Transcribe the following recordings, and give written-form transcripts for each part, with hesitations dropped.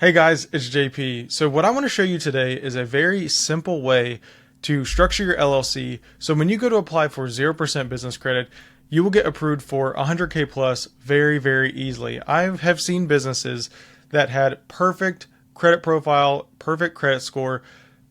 Hey guys, it's JP. So what I want to show you today is a very simple way to structure your LLC. So when you go to apply for 0% business credit, you will get approved for 100K plus very, very easily. I have seen businesses that had perfect credit profile, perfect credit score,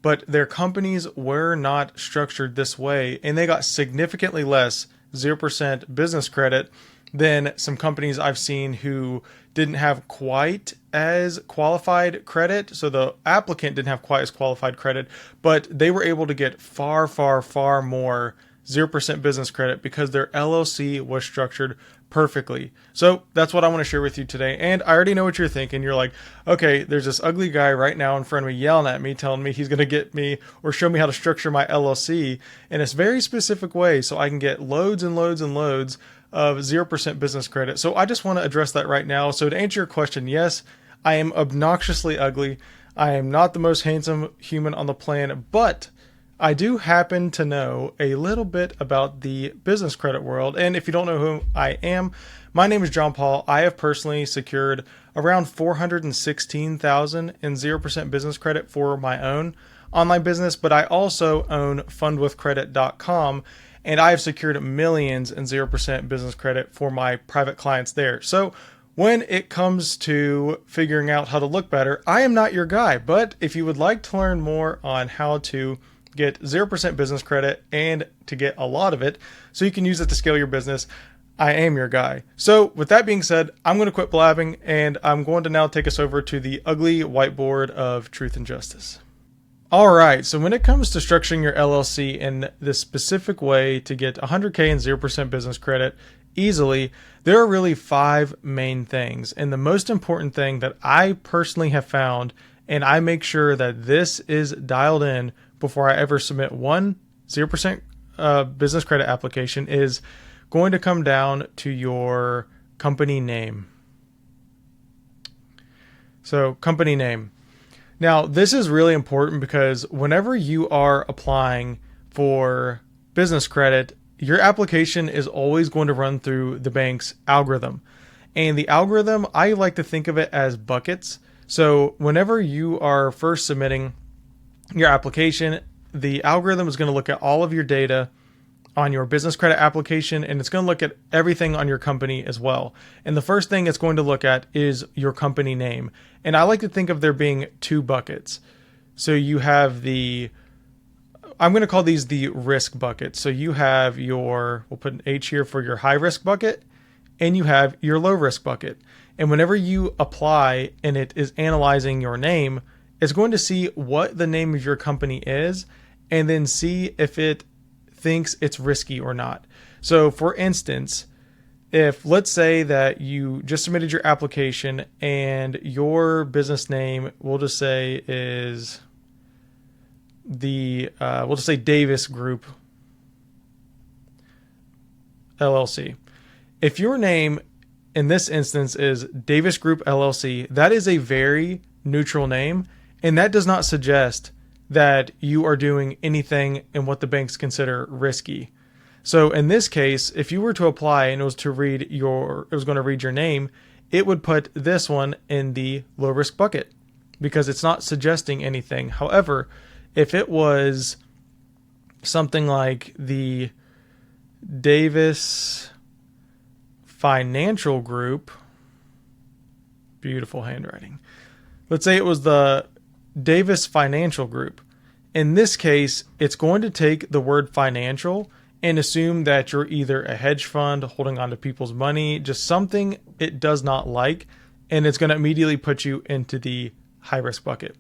but their companies were not structured this way and they got significantly less 0% business credit than some companies I've seen who didn't have quite as qualified credit. So the applicant didn't have quite as qualified credit, but they were able to get far, far, far more 0% business credit because their LLC was structured perfectly. So that's what I want to share with you today. And I already know what you're thinking. You're like, okay, there's this ugly guy right now in front of me yelling at me, telling me he's going to get me or show me how to structure my LLC in a very specific way so I can get loads and loads and loads of 0% business credit. So I just want to address that right now. So to answer your question, yes, I am obnoxiously ugly. I am not the most handsome human on the planet, but I do happen to know a little bit about the business credit world. And if you don't know who I am, my name is John Paul. I have personally secured around $416,000 in 0% business credit for my own online business, but I also own FundWithCredit.com. And I have secured millions in 0% business credit for my private clients there. So when it comes to figuring out how to look better, I am not your guy. But if you would like to learn more on how to get 0% business credit and to get a lot of it so you can use it to scale your business, I am your guy. So with that being said, I'm going to quit blabbing and I'm going to now take us over to the ugly whiteboard of truth and justice. All right, so when it comes to structuring your LLC in this specific way to get 100K and 0% business credit easily, there are really 5 main things. And the most important thing that I personally have found, and I make sure that this is dialed in before I ever submit one 0% business credit application, is going to come down to your company name. So company name. Now, this is really important because whenever you are applying for business credit, your application is always going to run through the bank's algorithm. And the algorithm, I like to think of it as buckets. So whenever you are first submitting your application, the algorithm is going to look at all of your data on your business credit application, and it's going to look at everything on your company as well. And the first thing it's going to look at is your company name. And I like to think of there being 2 buckets. So you have I'm going to call these the risk buckets. So you have we'll put an H here for your high risk bucket, and you have your low risk bucket. And whenever you apply and it is analyzing your name, it's going to see what the name of your company is and then see if it thinks it's risky or not. So for instance, if let's say that you just submitted your application and your business name, we'll just say is we'll just say Davis Group LLC. If your name in this instance is Davis Group LLC, that is a very neutral name, and that does not suggest that you are doing anything in what the banks consider risky. So in this case, if you were to apply and it was going to read your name, it would put this one in the low risk bucket because it's not suggesting anything. However, if it was something like the Davis Financial Group, beautiful handwriting. Let's say it was the Davis Financial Group. In this case, it's going to take the word financial and assume that you're either a hedge fund holding on to people's money, just something it does not like, and it's going to immediately put you into the high risk bucket.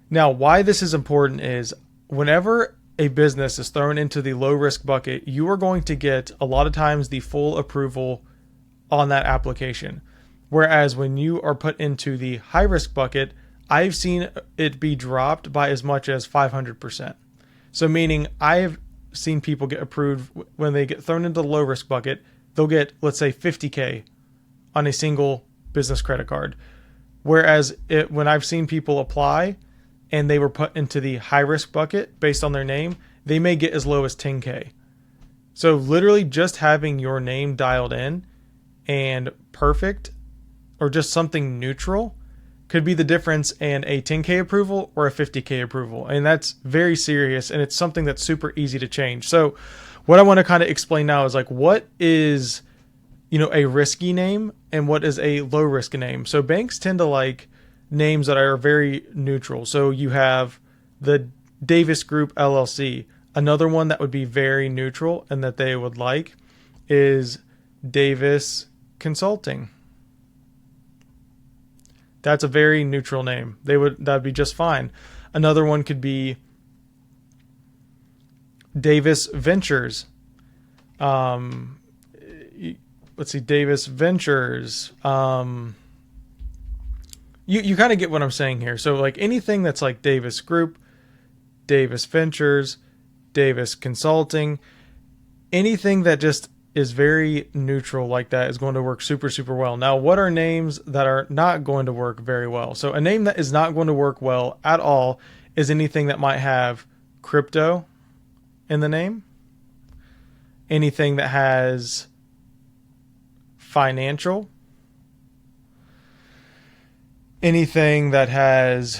Now, why this is important is whenever a business is thrown into the low risk bucket, you are going to get a lot of times the full approval on that application. Whereas when you are put into the high risk bucket, I've seen it be dropped by as much as 500%. So meaning I've seen people get approved when they get thrown into the low risk bucket, they'll get, let's say, 50K on a single business credit card. Whereas when I've seen people apply and they were put into the high risk bucket based on their name, they may get as low as 10K. So literally just having your name dialed in and perfect or just something neutral could be the difference in a 10K approval or a 50K approval. And that's very serious, and it's something that's super easy to change. So what I want to kind of explain now is like, what is, a risky name and what is a low risk name. So banks tend to like names that are very neutral. So you have the Davis Group LLC. Another one that would be very neutral and that they would like is Davis Consulting. That's a very neutral name. That'd be just fine. Another one could be Davis Ventures. Let's see, Davis Ventures. You kind of get what I'm saying here. So like anything that's like Davis Group, Davis Ventures, Davis Consulting, anything that just is very neutral like that is going to work super, super well. Now, what are names that are not going to work very well? So a name that is not going to work well at all is anything that might have crypto in the name, anything that has financial, anything that has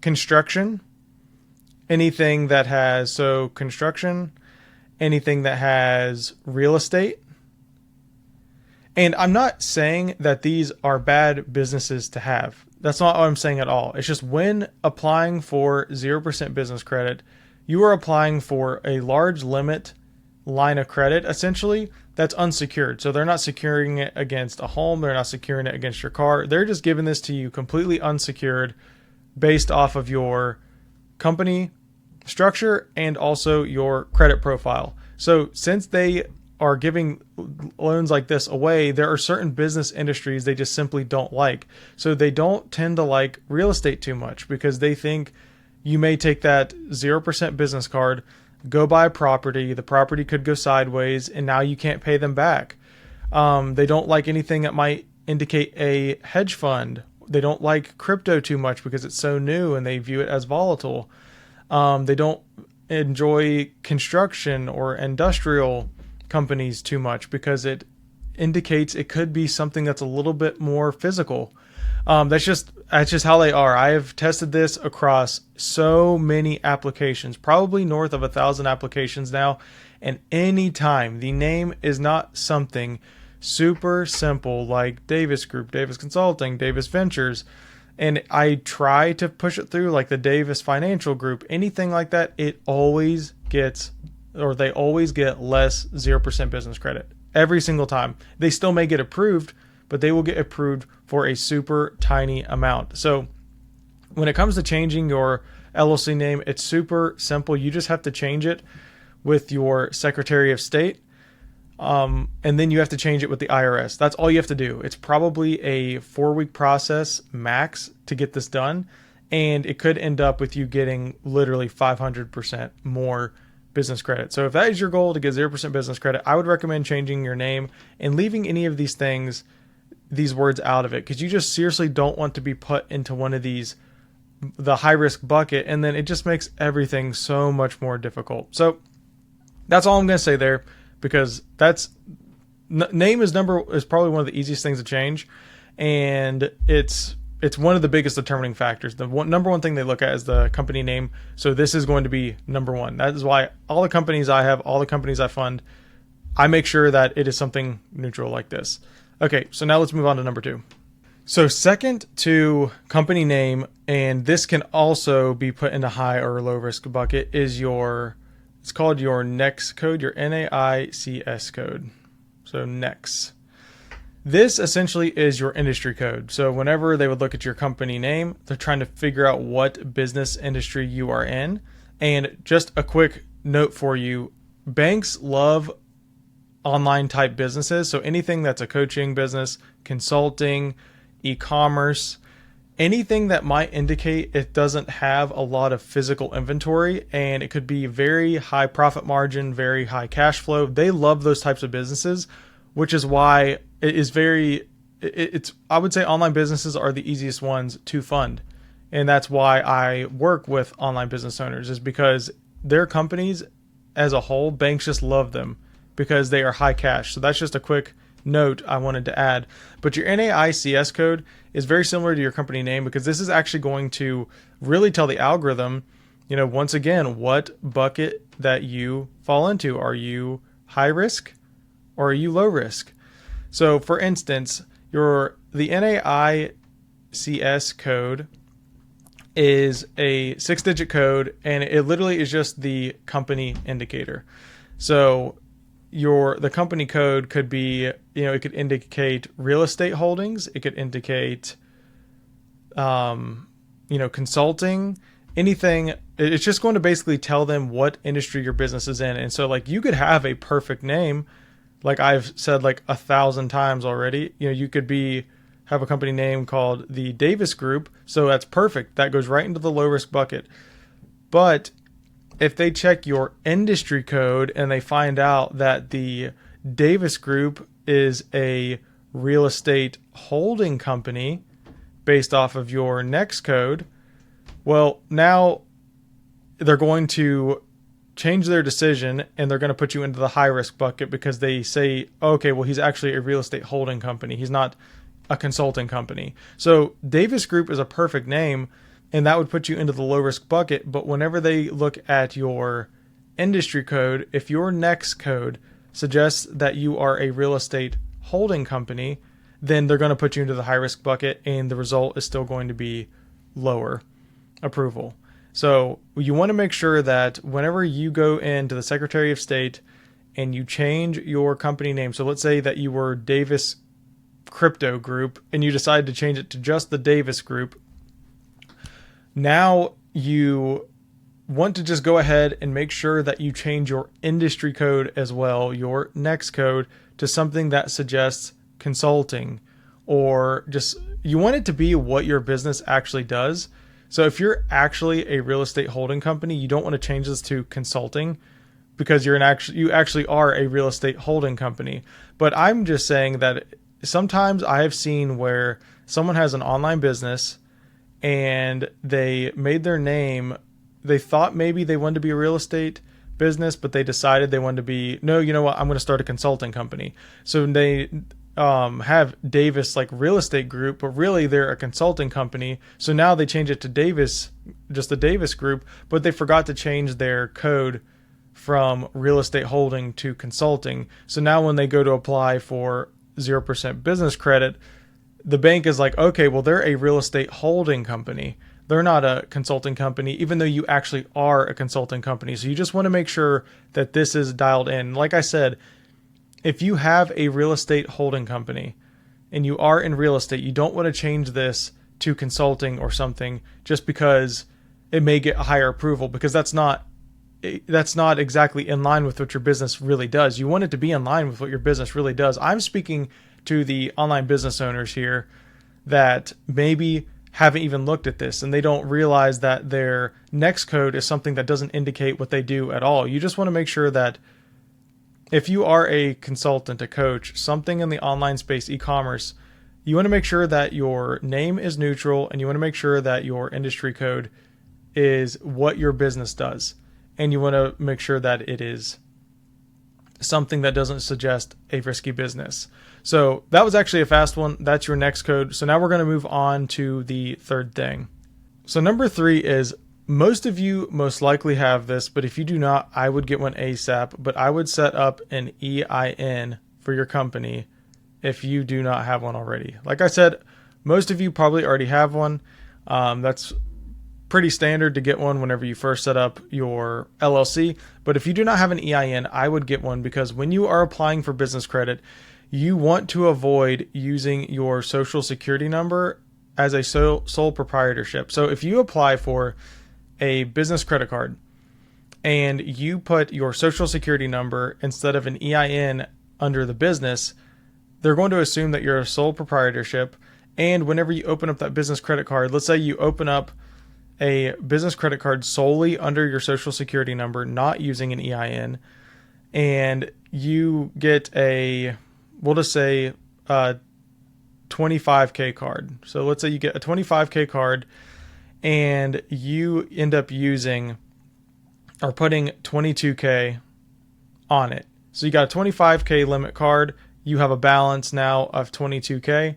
construction, anything that has, so construction, anything that has real estate. And I'm not saying that these are bad businesses to have. That's not what I'm saying at all. It's just when applying for 0% business credit, you are applying for a large limit line of credit, essentially, that's unsecured. So they're not securing it against a home. They're not securing it against your car. They're just giving this to you completely unsecured based off of your company structure and also your credit profile. So since they are giving loans like this away, there are certain business industries they just simply don't like. So they don't tend to like real estate too much because they think you may take that 0% business card, go buy a property, the property could go sideways, and now you can't pay them back. They don't like anything that might indicate a hedge fund. They don't like crypto too much because it's so new and they view it as volatile. They don't enjoy construction or industrial companies too much because it indicates it could be something that's a little bit more physical. That's just how they are. I have tested this across so many applications, probably north of 1,000 applications now. And anytime the name is not something super simple like Davis Group, Davis Consulting, Davis Ventures, and I try to push it through like the Davis Financial Group, anything like that, they always get less 0% business credit every single time. They still may get approved, but they will get approved for a super tiny amount. So when it comes to changing your LLC name, it's super simple. You just have to change it with your Secretary of State. And then you have to change it with the IRS. That's all you have to do. It's probably a 4-week process max to get this done. And it could end up with you getting literally 500% more business credit. So if that is your goal to get 0% business credit, I would recommend changing your name and leaving any of these words out of it, because you just seriously don't want to be put into one of these, the high risk bucket, and then it just makes everything so much more difficult. So that's all I'm going to say there, because name is probably one of the easiest things to change, and it's one of the biggest determining factors. The number one thing they look at is the company name. So this is going to be number one. That is why all the companies I have, all the companies I fund, I make sure that it is something neutral like this. Okay, so now let's move on to number 2. So second to company name, and this can also be put in a high or low risk bucket, is it's called your NAICS code, your NAICS code. So NAICS. This essentially is your industry code. So whenever they would look at your company name, they're trying to figure out what business industry you are in. And just a quick note for you, banks love online type businesses. So anything that's a coaching business, consulting, e-commerce, anything that might indicate it doesn't have a lot of physical inventory, and it could be very high profit margin, very high cash flow. They love those types of businesses, which is why I would say online businesses are the easiest ones to fund. And that's why I work with online business owners, is because their companies as a whole, banks just love them because they are high cash. So that's just a quick note I wanted to add. But your NAICS code is very similar to your company name, because this is actually going to really tell the algorithm, once again, what bucket that you fall into. Are you high risk or are you low risk? So for instance, the NAICS code is a 6-digit code, and it literally is just the company indicator. So the company code could be, it could indicate real estate holdings. It could indicate, consulting, anything. It's just going to basically tell them what industry your business is in. And so like you could have a perfect name, like I've said like 1,000 times already. You could have a company name called the Davis Group. So that's perfect. That goes right into the low risk bucket. But if they check your industry code and they find out that the Davis Group is a real estate holding company based off of your next code, well, now they're going to change their decision and they're going to put you into the high risk bucket, because they say, okay, well, he's actually a real estate holding company. He's not a consulting company. So Davis Group is a perfect name, and that would put you into the low risk bucket. But whenever they look at your industry code, if your next code suggests that you are a real estate holding company, then they're going to put you into the high risk bucket, and the result is still going to be lower approval. So you want to make sure that whenever you go into the Secretary of State and you change your company name, so let's say that you were Davis Crypto Group and you decide to change it to just the Davis Group, now you want to just go ahead and make sure that you change your industry code as well, your next code, to something that suggests consulting, or just, you want it to be what your business actually does. So if you're actually a real estate holding company, you don't want to change this to consulting, because you actually are a real estate holding company. But I'm just saying that sometimes I have seen where someone has an online business and they made their name, they thought maybe they wanted to be a real estate business, but they decided they wanted to be, no, you know what, I'm going to start a consulting company. So they have Davis like real estate group, but really they're a consulting company. So now they change it to Davis, just the Davis Group, but they forgot to change their code from real estate holding to consulting. So now when they go to apply for 0% business credit, the bank is like, okay, well, they're a real estate holding company. They're not a consulting company, even though you actually are a consulting company. So you just want to make sure that this is dialed in. Like I said, if you have a real estate holding company and you are in real estate, you don't want to change this to consulting or something just because it may get a higher approval, because that's not exactly in line with what your business really does. You want it to be in line with what your business really does. I'm speaking to the online business owners here that maybe haven't even looked at this and they don't realize that their next code is something that doesn't indicate what they do at all. You just want to make sure that if you are a consultant, a coach, something in the online space, e-commerce, you want to make sure that your name is neutral, and you want to make sure that your industry code is what your business does. And you want to make sure that it is something that doesn't suggest a risky business. So that was actually a fast one. That's your next code. So now we're going to move on to the third thing. So number 3 is, most of you most likely have this, but if you do not, I would get one ASAP. But I would set up an EIN for your company if you do not have one already. Like I said, most of you probably already have one. That's pretty standard to get one whenever you first set up your LLC. But if you do not have an EIN, I would get one, because when you are applying for business credit, you want to avoid using your social security number as a sole proprietorship. So if you apply for a business credit card and you put your social security number instead of an EIN under the business, they're going to assume that you're a sole proprietorship. And whenever you open up that business credit card, let's say you open up a business credit card solely under your social security number, not using an EIN, and you get we'll just say a 25K card. So let's say you get a 25K card and you end up using or putting 22K on it. So you got a 25K limit card. You have a balance now of 22K.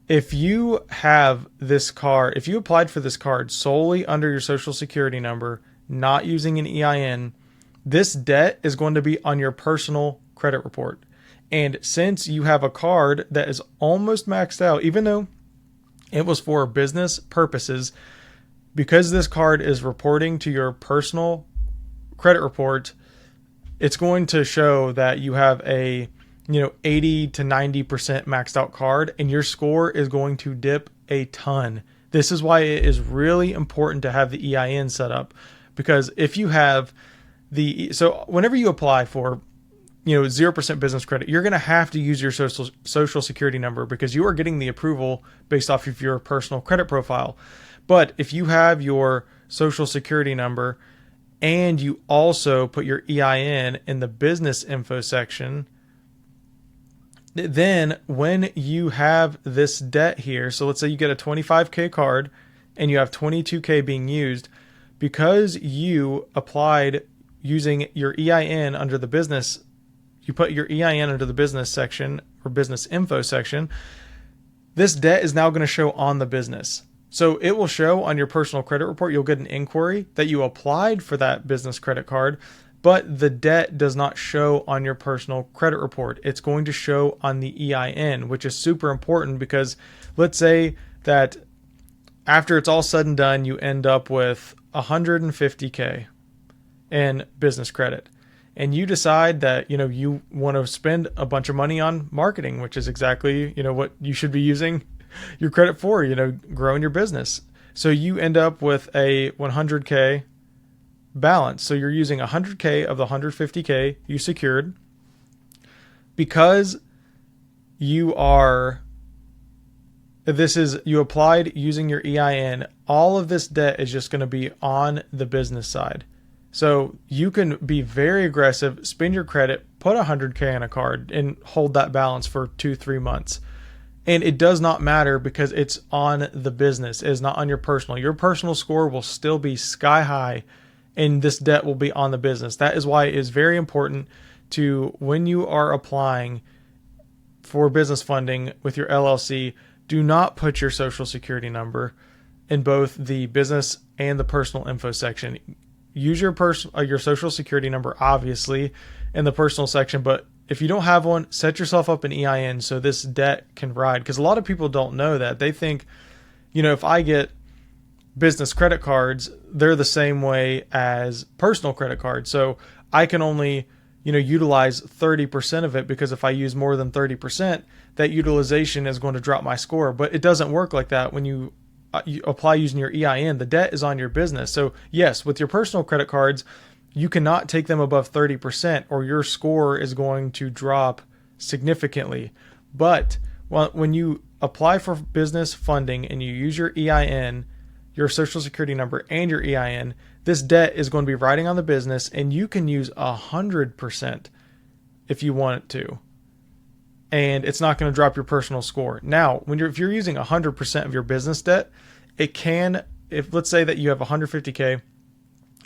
If you have this card, if you applied for this card solely under your social security number, not using an EIN, this debt is going to be on your personal credit report. And since you have a card that is almost maxed out, even though it was for business purposes, because this card is reporting to your personal credit report, it's going to show that you have a 80 to 90% maxed out card, and your score is going to dip a ton. This is why it is really important to have the EIN set up, because if you have so whenever you apply for 0% business credit, you're going to have to use your social security number because you are getting the approval based off of your personal credit profile. But if you have your social security number and you also put your EIN in the business info section, then when you have this debt here, so let's say you get a 25K card and you have 22K being used, because you applied using your EIN under the business, you put your EIN under the business section or business info section, this debt is now going to show on the business. So it will show on your personal credit report. You'll get an inquiry that you applied for that business credit card, but the debt does not show on your personal credit report. It's going to show on the EIN, which is super important because let's say that after it's all said and done, you end up with 150K in business credit. And you decide that, you want to spend a bunch of money on marketing, which is exactly, what you should be using your credit for, growing your business. So you end up with a 100K balance. So you're using 100K of the 150K you secured because you applied using your EIN. All of this debt is just going to be on the business side. So you can be very aggressive, spend your credit, put 100K on a card and hold that balance for 2-3 months. And it does not matter because it's on the business. It is not on your personal. Your personal score will still be sky high and this debt will be on the business. That is why it is very important to, when you are applying for business funding with your LLC, do not put your social security number in both the business and the personal info section. Use your social security number, obviously, in the personal section, but if you don't have one, set yourself up an EIN so this debt can ride. Because a lot of people don't know that. They think, if I get business credit cards, they're the same way as personal credit cards. So I can only, utilize 30% of it because if I use more than 30%, that utilization is going to drop my score. But it doesn't work like that when you apply using your EIN. The debt is on your business. So yes, with your personal credit cards, you cannot take them above 30% or your score is going to drop significantly. But when you apply for business funding and you use your EIN, your social security number and your EIN, this debt is going to be riding on the business and you can use 100% if you want it to. And it's not going to drop your personal score. Now, if you're using 100% of your business debt, it can, if let's say that you have 150K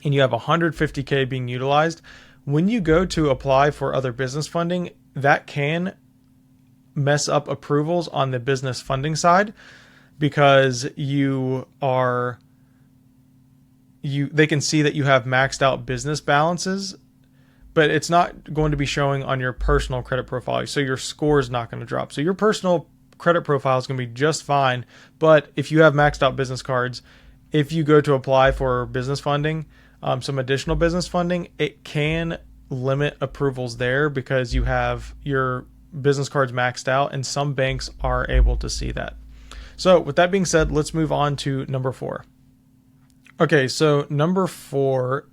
and you have 150K being utilized, when you go to apply for other business funding, that can mess up approvals on the business funding side because they can see that you have maxed out business balances, but it's not going to be showing on your personal credit profile. So your score is not going to drop. So your personal credit profile is going to be just fine. But if you have maxed out business cards, if you go to apply for business funding, some additional business funding, it can limit approvals there because you have your business cards maxed out and some banks are able to see that. So with that being said, let's move on to number 4. Okay, so number 4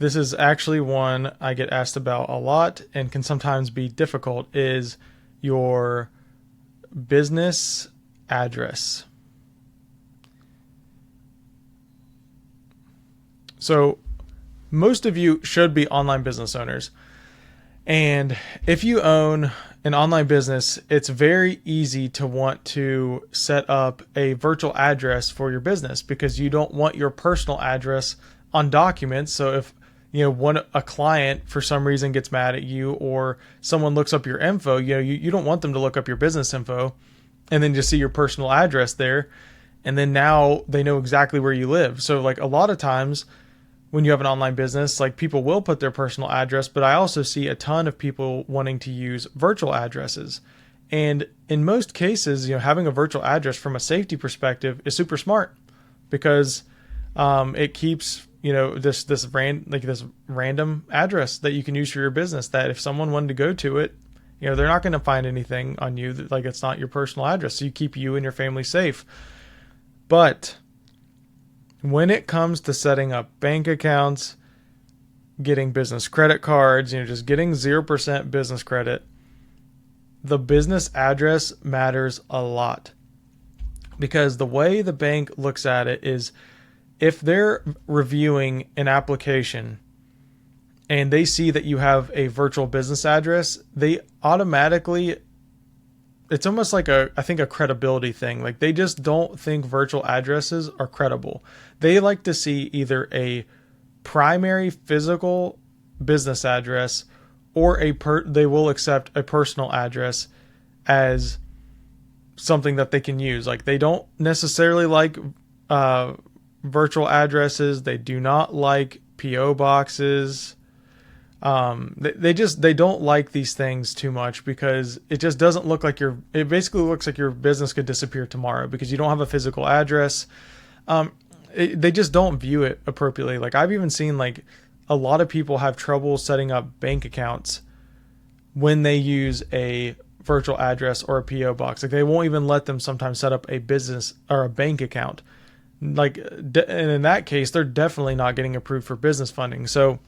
this is actually one I get asked about a lot and can sometimes be difficult, is your business address. So most of you should be online business owners. And if you own an online business, it's very easy to want to set up a virtual address for your business because you don't want your personal address on documents. So if a client for some reason gets mad at you, or someone looks up your info, you don't want them to look up your business info and then just see your personal address there. And then now they know exactly where you live. So like a lot of times when you have an online business, like people will put their personal address, but I also see a ton of people wanting to use virtual addresses. And in most cases, having a virtual address from a safety perspective is super smart, because it keeps this random address that you can use for your business, that if someone wanted to go to it, they're not going to find anything on you that, like, it's not your personal address. So you keep you and your family safe. But when it comes to setting up bank accounts, getting business credit cards, just getting 0% business credit, the business address matters a lot, because the way the bank looks at it is, if they're reviewing an application and they see that you have a virtual business address, they automatically, it's almost like I think a credibility thing. Like, they just don't think virtual addresses are credible. They like to see either a primary physical business address, or they will accept a personal address as something that they can use. Like, they don't necessarily like virtual addresses. They do not like PO boxes. They don't like these things too much, because it just doesn't look like it basically looks like your business could disappear tomorrow because you don't have a physical address. They just don't view it appropriately. Like, I've even seen like a lot of people have trouble setting up bank accounts when they use a virtual address or a PO box. Like, they won't even let them sometimes set up a business or a bank account. Like, and in that case, they're definitely not getting approved for business funding. So,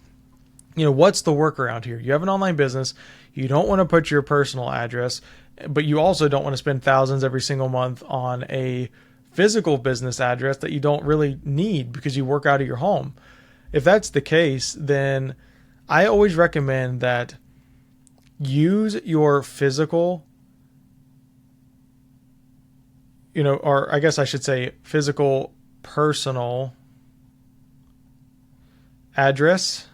what's the workaround here? You have an online business. You don't want to put your personal address, but you also don't want to spend thousands every single month on a physical business address that you don't really need because you work out of your home. If that's the case, then I always recommend that use your physical, or I guess I should say physical personal address.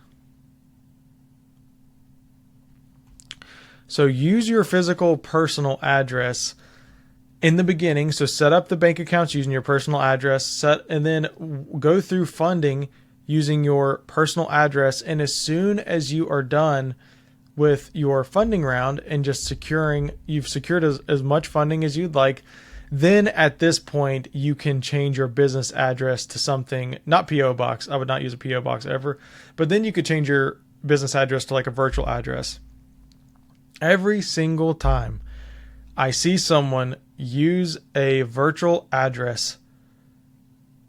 So use your physical personal address in the beginning. So set up the bank accounts using your personal address, and then go through funding using your personal address. And as soon as you are done with your funding round and just you've secured as much funding as you'd like, then at this point you can change your business address to something, not PO box. I would not use a PO box ever, but then you could change your business address to like a virtual address. Every single time I see someone use a virtual address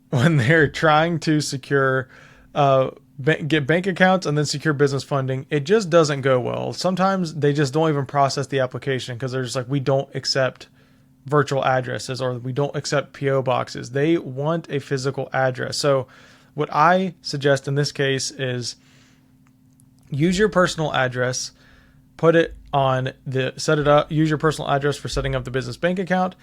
when they're trying to secure, get bank accounts and then secure business funding, it just doesn't go well. Sometimes they just don't even process the application because they're just like, we don't accept virtual addresses, or we don't accept PO boxes. They want a physical address. So what I suggest in this case is use your personal address, set it up, use your personal address for setting up the business bank account,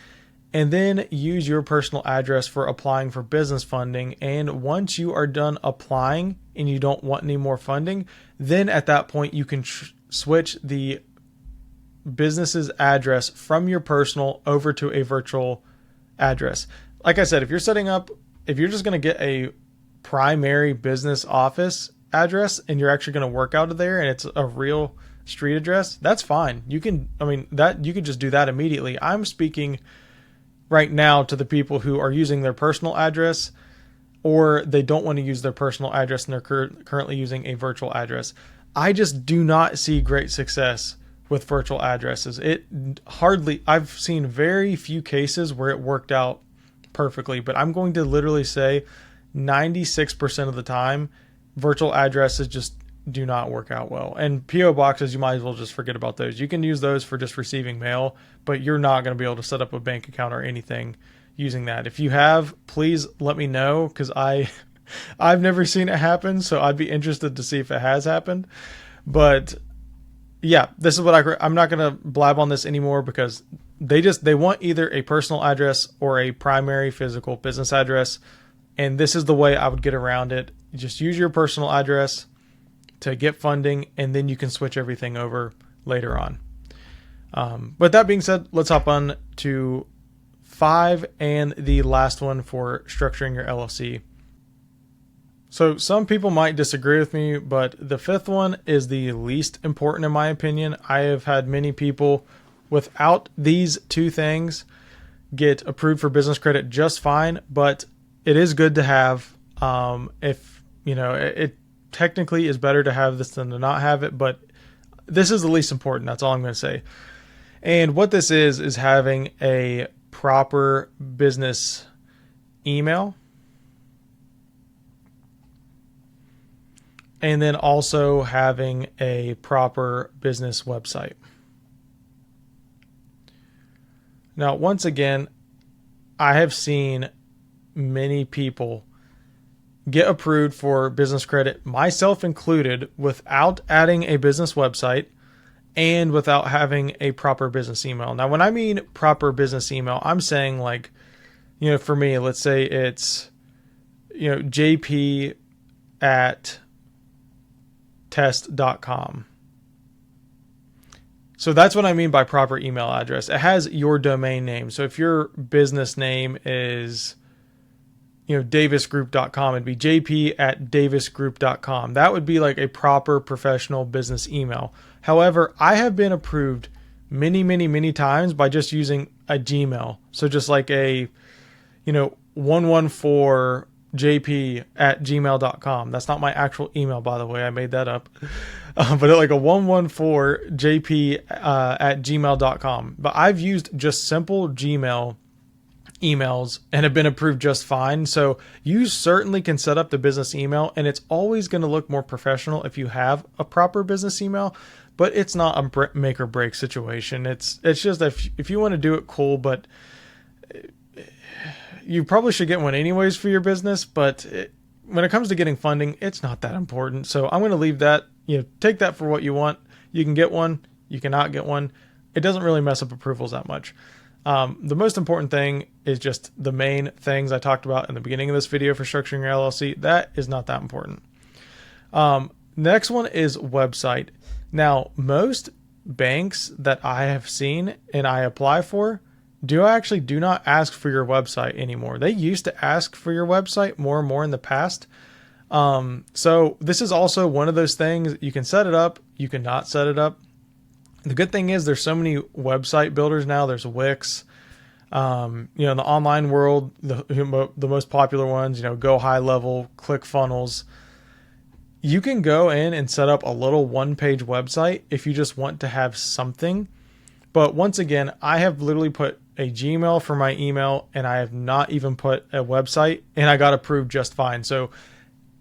and then use your personal address for applying for business funding. And once you are done applying and you don't want any more funding, then at that point you can switch the business's address from your personal over to a virtual address. Like I said, if you're just going to get a primary business office address and you're actually going to work out of there and it's a real street address, that's fine. You could just do that immediately. I'm speaking right now to the people who are using their personal address, or they don't want to use their personal address and they're currently using a virtual address. I just do not see great success with virtual addresses. I've seen very few cases where it worked out perfectly, but I'm going to literally say 96% of the time, virtual addresses just do not work out well. And PO boxes, you might as well just forget about those. You can use those for just receiving mail, but you're not going to be able to set up a bank account or anything using that. If you have, please let me know, because I've never seen it happen, so I'd be interested to see if it has happened. But yeah, this is what I'm not going to blab on this anymore, because they want either a personal address or a primary physical business address. And this is the way I would get around it. You just use your personal address, to get funding, and then you can switch everything over later on. But that being said, let's hop on to 5 and the last one for structuring your LLC. So some people might disagree with me, but the 5th one is the least important in my opinion. I have had many people without these 2 things get approved for business credit just fine, but it is good to have. If you know, it technically is better to have this than to not have it, but this is the least important. That's all I'm going to say. And what this is having a proper business email, and then also having a proper business website. Now, once again, I have seen many people get approved for business credit, myself included, without adding a business website and without having a proper business email. Now, when I mean proper business email, I'm saying, like, you know, for me, let's say it's, you know, jp@test.com. So that's what I mean by proper email address. It has your domain name. So if your business name is, you know, davisgroup.com, it'd be jp@davisgroup.com. That would be like a proper professional business email. However, I have been approved many times by just using a Gmail. So just like a, you know, 114jp@gmail.com. That's not my actual email, by the way. I made that up. But like a 114jp@gmail.com. But I've used just simple Gmail emails and have been approved just fine. So you certainly can set up the business email, and it's always going to look more professional if you have a proper business email, but it's not a make or break situation. It's just if you want to do it, cool, but you probably should get one anyways for your business. But when it comes to getting funding, it's not that important. So I'm going to leave that. You know, take that for what you want. You can get one, you cannot get one. It doesn't really mess up approvals that much. The most important thing is just the main things I talked about in the beginning of this video for structuring your LLC. That is not that important. Next one is website. Now, most banks that I have seen and I apply for do not ask for your website anymore. They used to ask for your website more and more in the past. So this is also one of those things. You can set it up, you cannot set it up. The good thing is there's so many website builders now. There's Wix, you know, in the online world, the most popular ones, you know, Go High Level, ClickFunnels. You can go in and set up a little one-page website if you just want to have something. But once again, I have literally put a Gmail for my email, and I have not even put a website, and I got approved just fine. So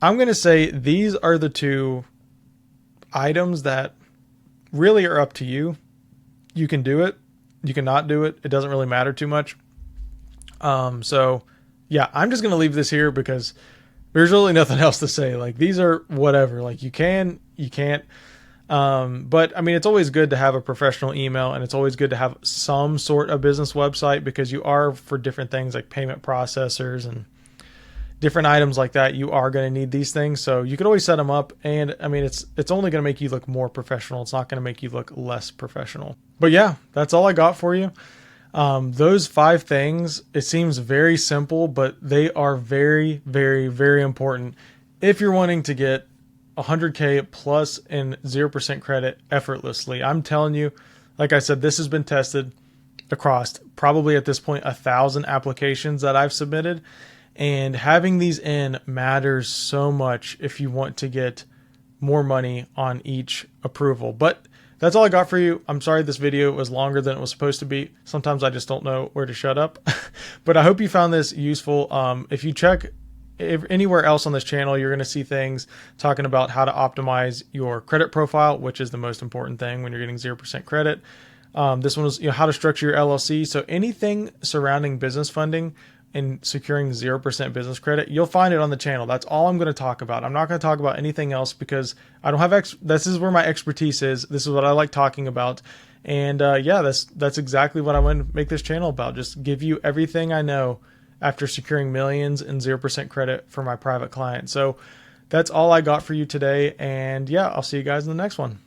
I'm going to say these are the 2 items that really are up to you. You can do it. You cannot do it. It doesn't really matter too much. So yeah, I'm just going to leave this here because there's really nothing else to say. Like, these are whatever, like, you can, you can't. But I mean, it's always good to have a professional email, and it's always good to have some sort of business website, because you are, for different things like payment processors and different items like that, you are going to need these things. So you can always set them up. And I mean, it's only going to make you look more professional. It's not going to make you look less professional. But yeah, that's all I got for you. Those 5 things, it seems very simple, but they are very, very important if you're wanting to get 100K plus in 0% credit effortlessly. I'm telling you, like I said, this has been tested across probably at this point 1,000 applications that I've submitted. And having these in matters so much if you want to get more money on each approval. But that's all I got for you. I'm sorry this video was longer than it was supposed to be. Sometimes I just don't know where to shut up. But I hope you found this useful. If you check anywhere else on this channel, you're going to see things talking about how to optimize your credit profile, which is the most important thing when you're getting 0% credit. This one was, you know, how to structure your LLC. So anything surrounding business funding and securing 0% business credit, you'll find it on the channel. That's all I'm going to talk about. I'm not going to talk about anything else because I don't have this is where my expertise is. This is what I like talking about. And yeah, that's exactly what I want to make this channel about. Just give you everything I know after securing millions in 0% credit for my private clients. So that's all I got for you today. And yeah, I'll see you guys in the next one.